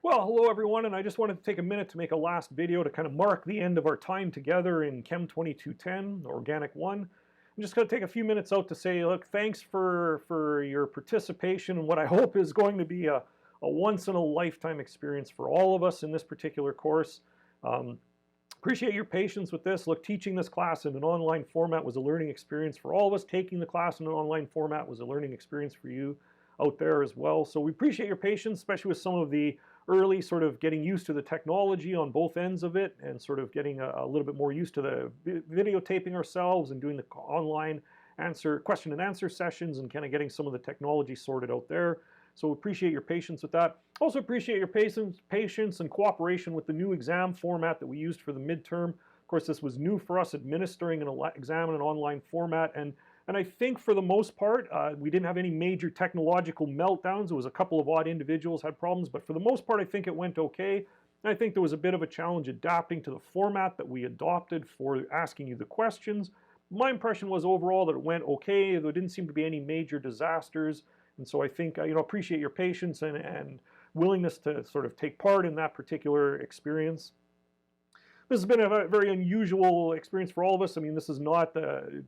Well, hello everyone, and I just wanted to take a minute to make a last video to kind of mark the end of our time together in Chem 2210, Organic 1. I'm just going to take a few minutes out to say, look, thanks for your participation in what I hope is going to be a once-in-a-lifetime experience for all of us in this particular course. Appreciate your patience with this. Look, teaching this class in an online format was a learning experience for all of us. Taking the class in an online format was a learning experience for you out there as well. So we appreciate your patience, especially with some of the early sort of getting used to the technology on both ends of it and sort of getting a little bit more used to the videotaping ourselves and doing the online question and answer sessions and kind of getting some of the technology sorted out there. So appreciate your patience with that. Also appreciate your patience and cooperation with the new exam format that we used for the midterm. Of course, this was new for us, administering an exam in an online format, and I think for the most part, we didn't have any major technological meltdowns. There was a couple of odd individuals had problems, but for the most part, I think it went okay. And I think there was a bit of a challenge adapting to the format that we adopted for asking you the questions. My impression was overall that it went okay. There didn't seem to be any major disasters. And so I think, appreciate your patience and willingness to sort of take part in that particular experience. This has been a very unusual experience for all of us. I mean, this is not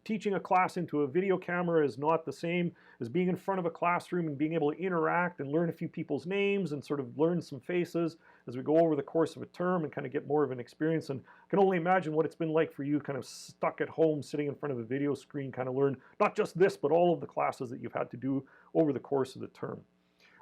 teaching a class into a video camera is not the same as being in front of a classroom and being able to interact and learn a few people's names and sort of learn some faces as we go over the course of a term and kind of get more of an experience. And I can only imagine what it's been like for you kind of stuck at home, sitting in front of a video screen, kind of learn not just this, but all of the classes that you've had to do over the course of the term.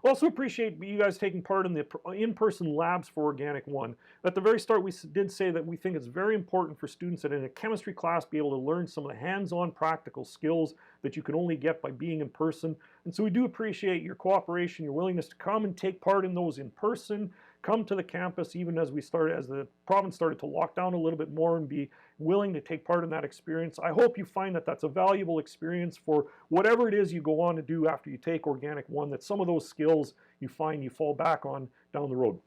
Also appreciate you guys taking part in the in-person labs for Organic 1. At the very start, we did say that we think it's very important for students that in a chemistry class be able to learn some of the hands-on practical skills that you can only get by being in person. And so we do appreciate your cooperation, your willingness to come and take part in those in person, come to the campus even as the province started to lock down a little bit more and be willing to take part in that experience. I hope you find that that's a valuable experience for whatever it is you go on to do after you take Organic 1, that some of those skills you find you fall back on down the road.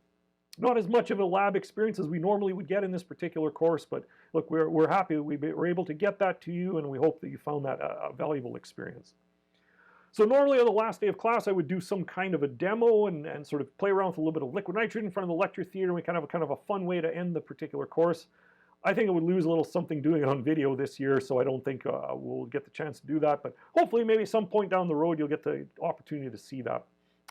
Not as much of a lab experience as we normally would get in this particular course, but look, we're happy that we were able to get that to you, and we hope that you found that a valuable experience. So normally on the last day of class, I would do some kind of a demo and sort of play around with a little bit of liquid nitrogen in front of the lecture theater. We kind of a fun way to end the particular course. I think it would lose a little something doing it on video this year, so I don't think we'll get the chance to do that. But hopefully, maybe some point down the road, you'll get the opportunity to see that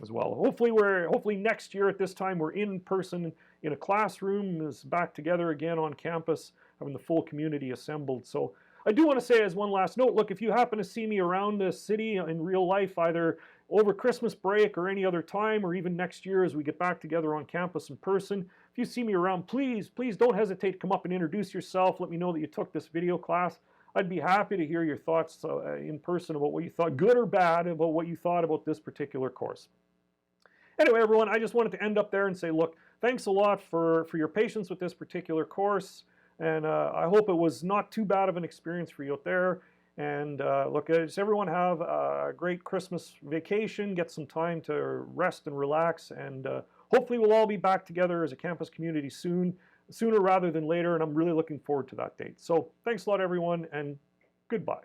as well. Hopefully next year at this time, we're in person in a classroom, is back together again on campus, having the full community assembled. So I do want to say as one last note, look, if you happen to see me around the city in real life, either over Christmas break or any other time, or even next year as we get back together on campus in person, if you see me around, please don't hesitate to come up and introduce yourself. Let me know that you took this video class. I'd be happy to hear your thoughts in person about what you thought, good or bad, about what you thought about this particular course. Anyway, everyone, I just wanted to end up there and say, look, thanks a lot for your patience with this particular course. And I hope it was not too bad of an experience for you out there. And look, just everyone have a great Christmas vacation, get some time to rest and relax, and hopefully we'll all be back together as a campus community sooner rather than later, and I'm really looking forward to that date. So thanks a lot, everyone, and goodbye.